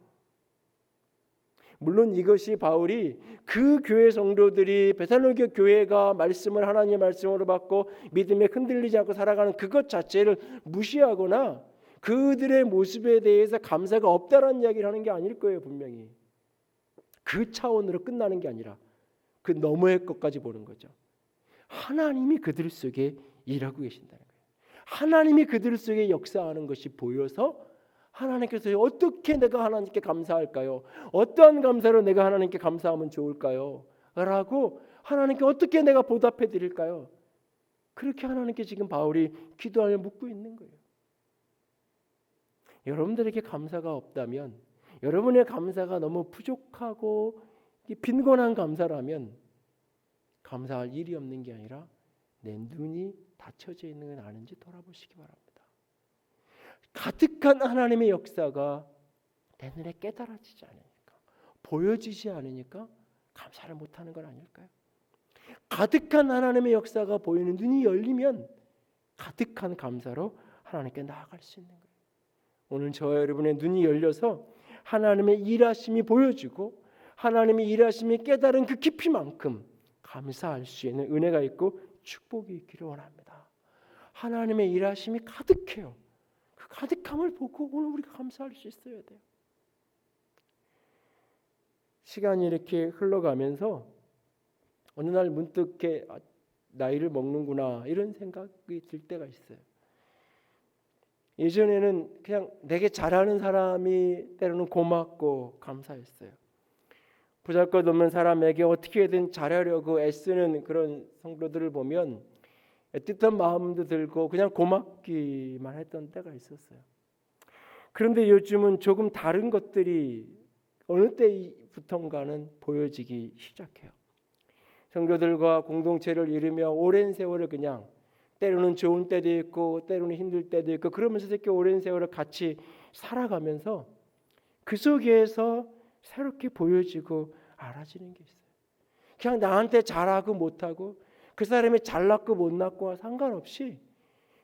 물론 이것이 바울이 그 교회 성도들이 베살로니가 교회가 말씀을 하나님의 말씀으로 받고 믿음에 흔들리지 않고 살아가는 그것 자체를 무시하거나 그들의 모습에 대해서 감사가 없다라는 이야기를 하는 게 아닐 거예요. 분명히 그 차원으로 끝나는 게 아니라 그 너머의 것까지 보는 거죠. 하나님이 그들 속에 일하고 계신다는 거예요. 하나님이 그들 속에 역사하는 것이 보여서 하나님께서 어떻게 내가 하나님께 감사할까요? 어떠한 감사로 내가 하나님께 감사하면 좋을까요? 라고 하나님께 어떻게 내가 보답해 드릴까요? 그렇게 하나님께 지금 바울이 기도하며 묻고 있는 거예요. 여러분들에게 감사가 없다면, 여러분의 감사가 너무 부족하고 빈곤한 감사라면 감사할 일이 없는 게 아니라 내 눈이 닫혀져 있는 건 아는지 돌아보시기 바랍니다. 가득한 하나님의 역사가 내 눈에 깨달아지지 않으니까, 보여지지 않으니까 감사를 못하는 건 아닐까요? 가득한 하나님의 역사가 보이는 눈이 열리면 가득한 감사로 하나님께 나아갈 수 있는 거예요. 오늘 저와 여러분의 눈이 열려서 하나님의 일하심이 보여지고 하나님의 일하심이 깨달은 그 깊이만큼 감사할 수 있는 은혜가 있고 축복이 있기를 원합니다. 하나님의 일하심이 가득해요. 그 가득함을 보고 오늘 우리가 감사할 수 있어야 돼요. 시간이 이렇게 흘러가면서 어느 날 문득 나이를 먹는구나 이런 생각이 들 때가 있어요. 예전에는 그냥 내게 잘하는 사람이 때로는 고맙고 감사했어요. 보잘것없는 사람에게 어떻게든 잘하려고 애쓰는 그런 성도들을 보면 애틋한 마음도 들고 그냥 고맙기만 했던 때가 있었어요. 그런데 요즘은 조금 다른 것들이 어느 때부턴가는 보여지기 시작해요. 성도들과 공동체를 이루며 오랜 세월을 그냥 때로는 좋은 때도 있고 때로는 힘들 때도 있고 그러면서 이렇게 오랜 세월을 같이 살아가면서 그 속에서 새롭게 보여지고 알아지는 게 있어요. 그냥 나한테 잘하고 못하고 그 사람이 잘났고 못났고와 상관없이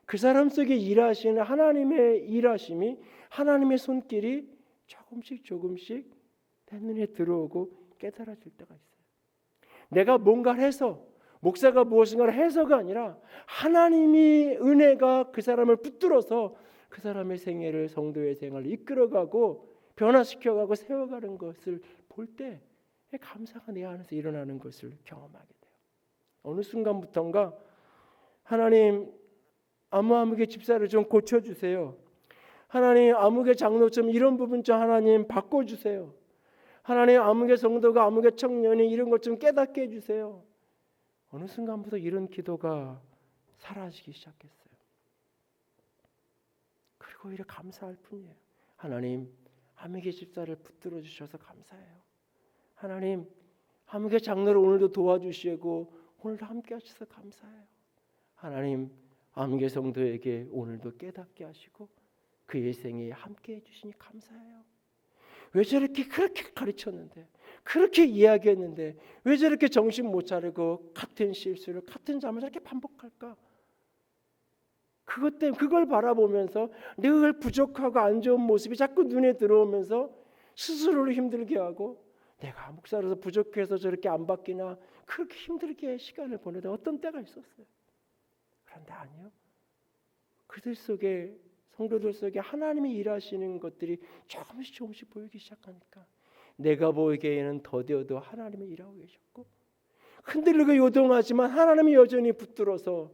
그 사람 속에 일하시는 하나님의 일하심이, 하나님의 손길이 조금씩 내 눈에 들어오고 깨달아질 때가 있어요. 내가 뭔가를 해서, 목사가 무엇인가를 해서가 아니라 하나님이 은혜가 그 사람을 붙들어서 그 사람의 생애를, 성도의 생활을 이끌어가고 변화시켜가고 세워가는 것을 볼 때 감사가 내 안에서 일어나는 것을 경험하게 돼요. 어느 순간부터인가 하나님, 아무개 집사를 좀 고쳐주세요. 하나님, 아무개 장로 좀 이런 부분 좀 하나님 바꿔주세요. 하나님, 아무개 성도가, 아무개 청년이 이런 것 좀 깨닫게 해주세요. 어느 순간부터 이런 기도가 사라지기 시작했어요. 그리고 오히려 감사할 뿐이에요. 하나님, 아무개 집사를 붙들어 주셔서 감사해요. 하나님, 아무개 장로를 오늘도 도와주시고 오늘도 함께 하셔서 감사해요. 하나님, 아무개 성도에게 오늘도 깨닫게 하시고 그의 생에 함께 해주시니 감사해요. 왜 저렇게 그렇게 가르쳤는데, 그렇게 이야기했는데 왜 저렇게 정신 못 차리고 같은 실수를, 같은 잘못을 저렇게 반복할까? 그것 때문에 그걸 바라보면서 늘 부족하고 안 좋은 모습이 자꾸 눈에 들어오면서 스스로를 힘들게 하고, 내가 목사로서 부족해서 저렇게 안 바뀌나, 그렇게 힘들게 시간을 보내다 어떤 때가 있었어요. 그런데 아니요. 그들 속에, 성도들 속에 하나님이 일하시는 것들이 조금씩 보이기 시작하니까 내가 보이기에는 더디어도 하나님이 일하고 계셨고, 흔들리고 요동하지만 하나님이 여전히 붙들어서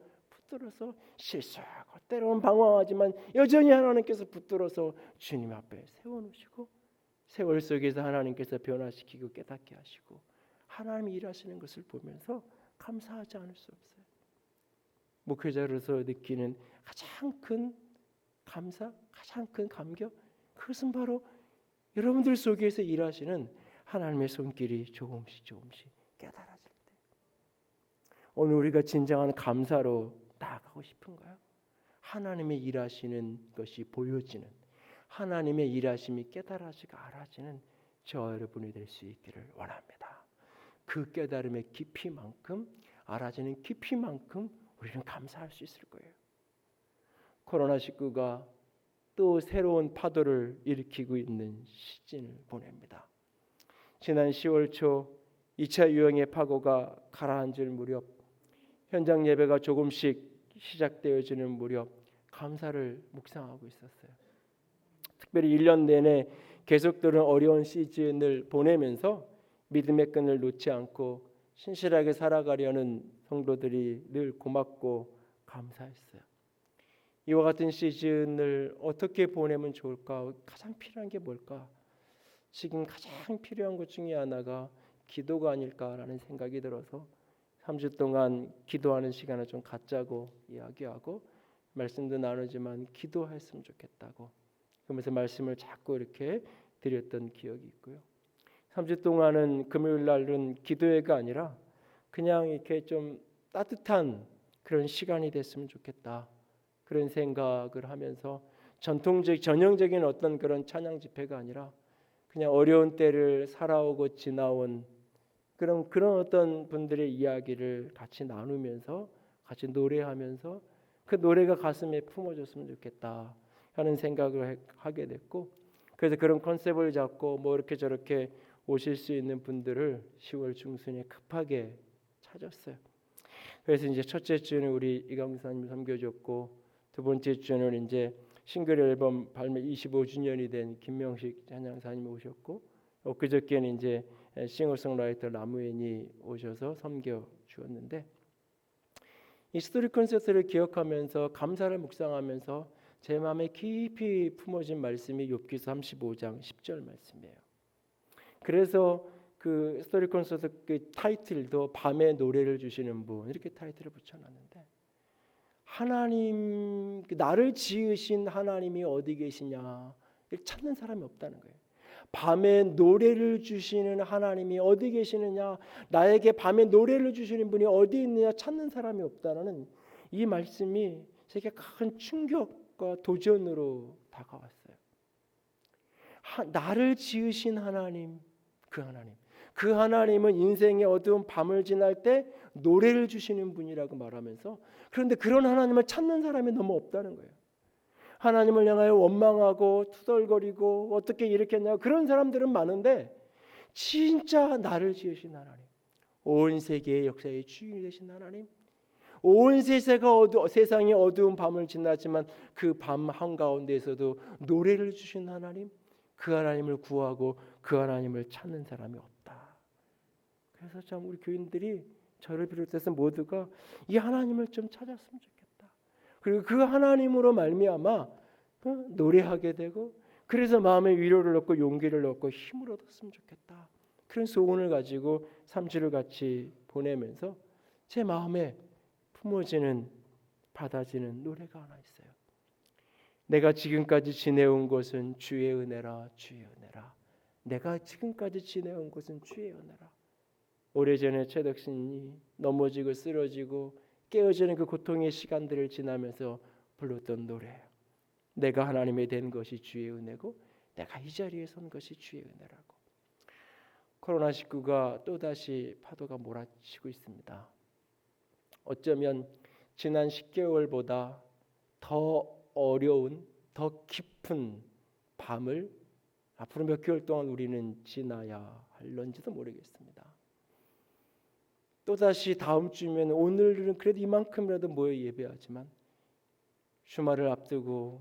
실수하고 때로는 방황하지만 여전히 하나님께서 붙들어서 주님 앞에 세워놓으시고, 세월 속에서 하나님께서 변화시키고 깨닫게 하시고 하나님이 일하시는 것을 보면서 감사하지 않을 수 없어요. 목회자로서 느끼는 가장 큰 감사, 가장 큰 감격, 그것은 바로 여러분들 속에서 일하시는 하나님의 손길이 조금씩 깨달아질 때. 오늘 우리가 진정한 감사로 나아가고 싶은가요? 하나님의 일하시는 것이 보여지는, 하나님의 일하심이 깨달아지고 알아지는 저 여러분이 될 수 있기를 원합니다. 그 깨달음의 깊이만큼 알아지는 깊이만큼 우리는 감사할 수 있을 거예요. 코로나19가 또 새로운 파도를 일으키고 있는 시즌을 보냅니다. 지난 10월 초 2차 유행의 파고가 가라앉을 무렵, 현장 예배가 조금씩 시작되어지는 무렵 감사를 묵상하고 있었어요. 특별히 1년 내내 계속되는 어려운 시즌을 보내면서 믿음의 끈을 놓지 않고 신실하게 살아가려는 성도들이 늘 고맙고 감사했어요. 이와 같은 시즌을 어떻게 보내면 좋을까? 가장 필요한 게 뭘까? 지금 가장 필요한 것 중에 하나가 기도가 아닐까라는 생각이 들어서 3주 동안 기도하는 시간을 좀 갖자고 이야기하고 말씀도 나누지만 기도했으면 좋겠다고 그러면서 말씀을 자꾸 이렇게 드렸던 기억이 있고요. 3주 동안은 금요일 날은 기도회가 아니라 그냥 이렇게 좀 따뜻한 그런 시간이 됐으면 좋겠다. 그런 생각을 하면서 전형적인 어떤 그런 찬양 집회가 아니라 그냥 어려운 때를 살아오고 지나온 그런 어떤 분들의 이야기를 같이 나누면서 같이 노래하면서 그 노래가 가슴에 품어졌으면 좋겠다 하는 생각을 하게 됐고, 그래서 그런 컨셉을 잡고 뭐 이렇게 저렇게 오실 수 있는 분들을 10월 중순에 급하게 찾았어요. 그래서 이제 첫째 주는 우리 이강수 사님이 섬겨줬고, 두 번째 주는 이제 싱글 앨범 발매 25주년이 된 김명식 찬양사님이 오셨고, 그저께는 이제 싱어송라이터 라무엔이 오셔서 섬겨 주었는데, 이 스토리 콘서트를 기억하면서 감사를 묵상하면서 제 마음에 깊이 품어진 말씀이 욥기서 35장 10절 말씀이에요. 그래서 그 스토리 콘서트 그 타이틀도 밤에 노래를 주시는 분 이렇게 타이틀을 붙여놨는데, 하나님, 나를 지으신 하나님이 어디 계시냐 찾는 사람이 없다는 거예요. 밤에 노래를 주시는 하나님이 어디 계시느냐, 나에게 밤에 노래를 주시는 분이 어디 있느냐 찾는 사람이 없다는 이 말씀이 제게 큰 충격과 도전으로 다가왔어요. 나를 지으신 하나님, 그 하나님은 인생의 어두운 밤을 지날 때 노래를 주시는 분이라고 말하면서, 그런데 그런 하나님을 찾는 사람이 너무 없다는 거예요. 하나님을 향하여 원망하고 투덜거리고 어떻게 이렇게 했냐 그런 사람들은 많은데, 진짜 나를 지으신 하나님, 온 세계의 역사의 주인이 되신 하나님, 온 세상이 어두운 밤을 지났지만 그 밤 한가운데에서도 노래를 주신 하나님, 그 하나님을 구하고 그 하나님을 찾는 사람이 없다. 그래서 참 우리 교인들이 저를 비롯해서 모두가 이 하나님을 좀 찾았으면 좋겠다. 그리고 그 하나님으로 말미암아 노래하게 되고, 그래서 마음에 위로를 얻고 용기를 얻고 힘을 얻었으면 좋겠다. 그런 소원을 가지고 3주를 같이 보내면서 제 마음에 품어지는 받아지는 노래가 하나 있어요. 내가 지금까지 지내온 것은 주의 은혜라, 주의 은혜라. 내가 지금까지 지내온 것은 주의 은혜라. 오래전에 최덕신이 넘어지고 쓰러지고 깨어지는 그 고통의 시간들을 지나면서 불렀던 노래, 내가 하나님의 된 것이 주의 은혜고 내가 이 자리에 선 것이 주의 은혜라고. 코로나19가 또다시 파도가 몰아치고 있습니다. 어쩌면 지난 10개월보다 더 어려운, 더 깊은 밤을 앞으로 몇 개월 동안 우리는 지나야 할런지도 모르겠습니다. 또다시 다음 주면, 오늘은 그래도 이만큼이라도 모여 예배하지만 주말을 앞두고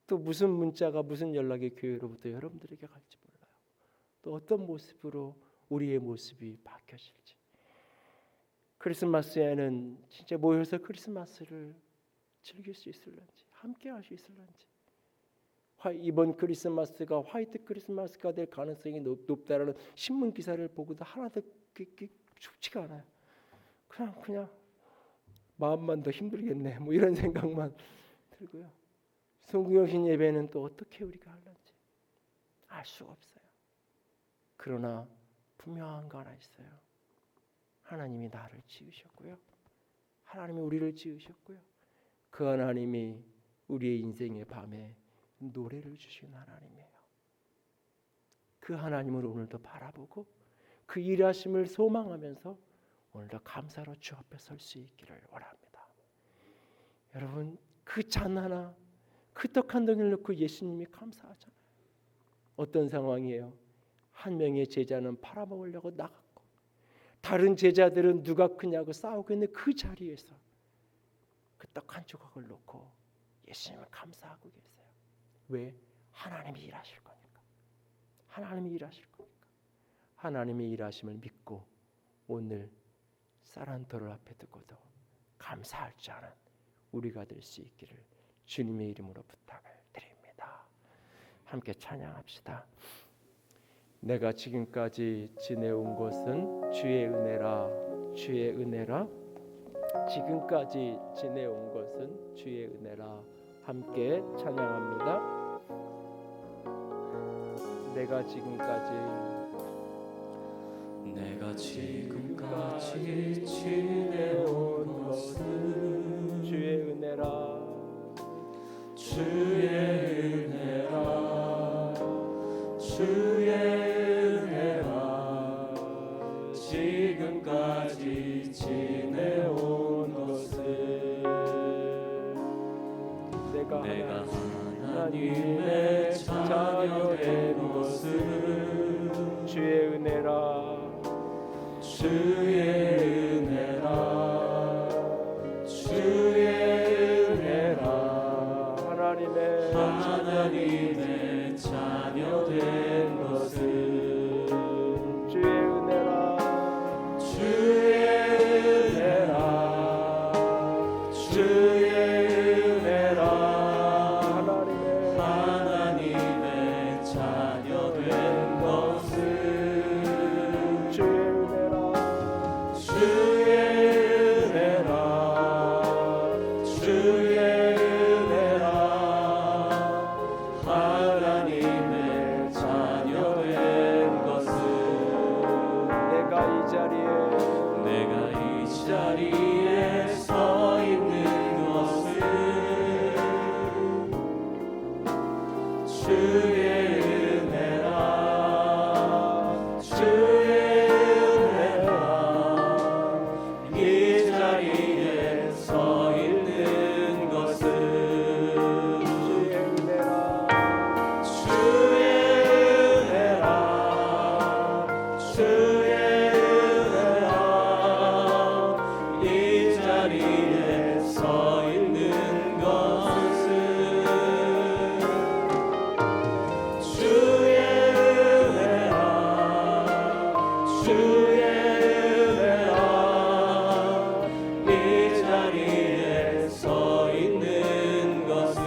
또 무슨 문자가 무슨 연락이 교회로부터 여러분들에게 갈지 몰라요. 또 어떤 모습으로 우리의 모습이 바뀌어질지. 크리스마스에는 진짜 모여서 크리스마스를 즐길 수 있을런지, 함께 할 수 있을런지, 이번 크리스마스가 화이트 크리스마스가 될 가능성이 높다라는 신문 기사를 보고도 하나도 좋지가 않아요. 그냥 마음만 더 힘들겠네 뭐 이런 생각만 들고요. 성경신 예배는 또 어떻게 우리가 할런지 알 수가 없어요. 그러나 분명한 거 하나 있어요. 하나님이 나를 지으셨고요, 하나님이 우리를 지으셨고요, 그 하나님이 우리의 인생의 밤에 노래를 주신 하나님이에요. 그 하나님을 오늘도 바라보고 그 일하심을 소망하면서 오늘도 감사로 주 앞에 설 수 있기를 원합니다. 여러분, 그 잔 하나, 그 떡 한 덩이를 놓고 예수님이 감사하잖아요. 어떤 상황이에요? 한 명의 제자는 팔아먹으려고 나갔고 다른 제자들은 누가 크냐고 싸우고 있는 그 자리에서 그 떡 한 조각을 놓고 예수님을 감사하고 계세요. 왜? 하나님이 일하실 거니까. 하나님이 일하실 거니까. 하나님의 일하심을 믿고 오늘 쌀 한 톨을 앞에 두고도 감사할 줄 아는 우리가 될 수 있기를 주님의 이름으로 부탁을 드립니다. 함께 찬양합시다. 내가 지금까지 지내온 것은 주의 은혜라, 주의 은혜라. 지금까지 지내온 것은 주의 은혜라. 함께 찬양합니다. 내가 지금까지 지내온 것은 주의 은혜라, 주의 은혜라, 주의 은혜라. 지금까지 지내온 것은 내가 하나님의 자녀 된 것은 주의 은혜라, 주의 은혜라, 주의 은혜라. 하나님의 자녀 된 것은 주의 은혜라, 주의 은혜라, 주의 은혜라. 하나님의 자녀 된 것은 주의 은혜라, 주의 은혜라, 주의 은혜라. 하나님의 자녀 된 것은 내가 이 자리에 서 있는 것은 주의 은혜라, 주의 은혜라. 이 자리에 서 있는 것은 주의 은혜라, 주의 은혜라, 주의 은혜라. 이 자리에 서 있는 것은 주의 은혜라, 주의 은혜라. 이 자리에 서 있는 것은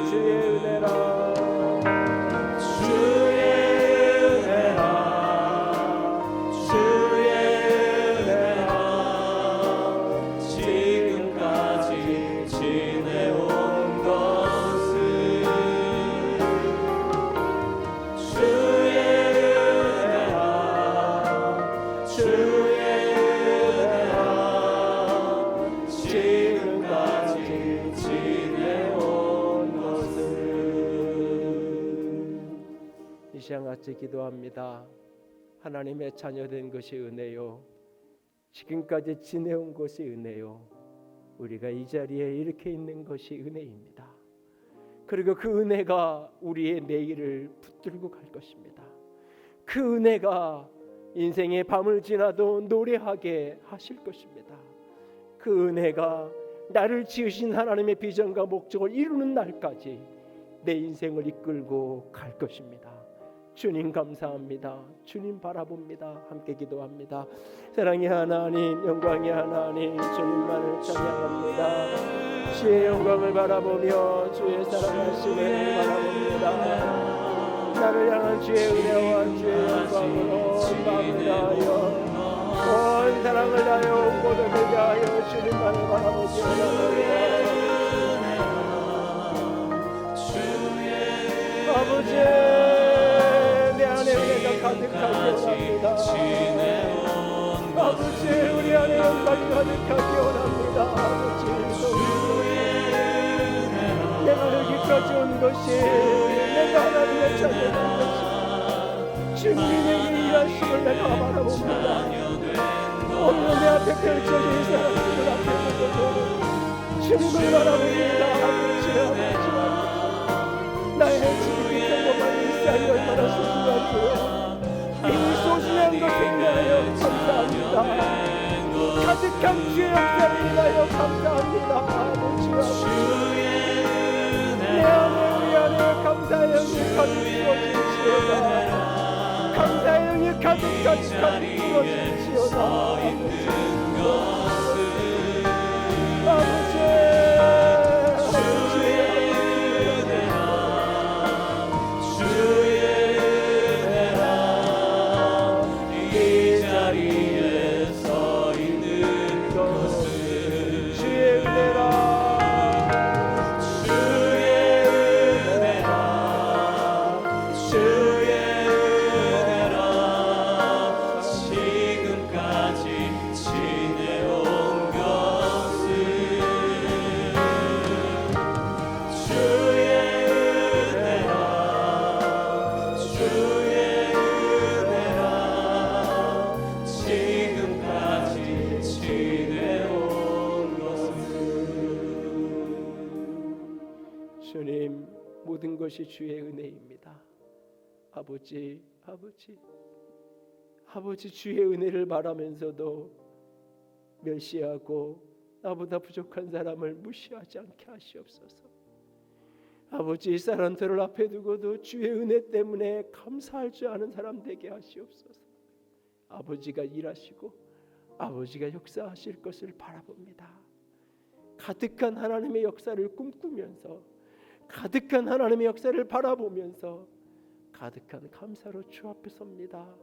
주의 은혜라, 주의 은혜라, 주의 은혜라. 지금까지 지내온 것은 주의 은혜라, 주의 은혜라. 지금까지 지내온 것은. 이 시간 같이 기도합니다. 하나님의 자녀된 것이 은혜요, 지금까지 지내온 것이 은혜요, 우리가 이 자리에 이렇게 있는 것이 은혜입니다. 그리고 그 은혜가 우리의 내일을 붙들고 갈 것입니다. 그 은혜가 인생의 밤을 지나도 노래하게 하실 것입니다. 그 은혜가 나를 지으신 하나님의 비전과 목적을 이루는 날까지 내 인생을 이끌고 갈 것입니다. 주님 감사합니다. 주님 바라봅니다. 함께 기도합니다. 사랑의 하나님, 영광의 하나님, 주님만을 찬양합니다. 주의 영광을 바라보며 주의 사랑하심을 바라봅니다. 나를 향한 주의 은혜와 주의 영광으로 마음을 다하여 온 사랑을 다하여 온 고백을 다하여 주님만을 바라보기 원합니다. 아버지, 내 안에 은혜가 가득하기 원합니다. 아버지, 우리 안에 영광이 가득하기 원합니다. 아버지, 내가 여기까지 온 것이 내가 하나님의 자녀된 것이 주님의 일하심을 내가 바라봅니다. 오늘 내 앞에 펼쳐진 사람들 앞에 서도 주님을 바라봅니다. 아버지 나의 지금 평범한 일상이 얼마나 소중한지요. 이 소중한 것에 인하여 감사합니다. 가득한 주의 역사를 인하여 감사합니다. 아버지 내 안에 우리 안에 감사의 영이 가득 부어질지어다. 감사의 영이 가득 부어질지어다. 아버지 주님, 모든 것이 주의 은혜입니다. 아버지 주의 은혜를 바라면서도 멸시하고 나보다 부족한 사람을 무시하지 않게 하시옵소서. 아버지, 이 사람들을 앞에 두고도 주의 은혜 때문에 감사할 줄 아는 사람 되게 하시옵소서. 아버지가 일하시고 아버지가 역사하실 것을 바라봅니다. 가득한 하나님의 역사를 꿈꾸면서, 가득한 하나님의 역사를 바라보면서 가득한 감사로 주 앞에 섭니다.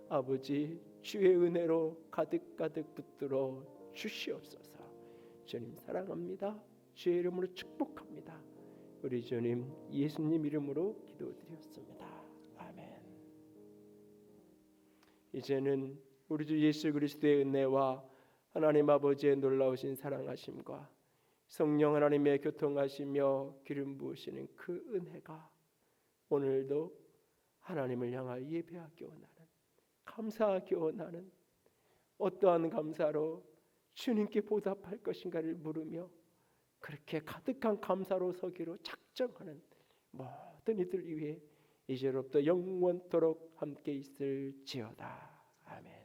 아버지, 주의 은혜로 가득 붙들어 주시옵소서. 주님 사랑합니다. 주의 이름으로 축복합니다. 우리 주님 예수님 이름으로 기도드렸습니다. 아멘. 이제는 우리 주 예수 그리스도의 은혜와 하나님 아버지의 놀라우신 사랑하심과 성령 하나님의 교통하시며 기름 부으시는 그 은혜가 오늘도 하나님을 향하여 예배하기 원하는, 감사하기 원하는, 어떠한 감사로 주님께 보답할 것인가를 물으며 그렇게 가득한 감사로 서기로 작정하는 모든 이들 위해 이제로부터 영원토록 함께 있을지어다. 아멘.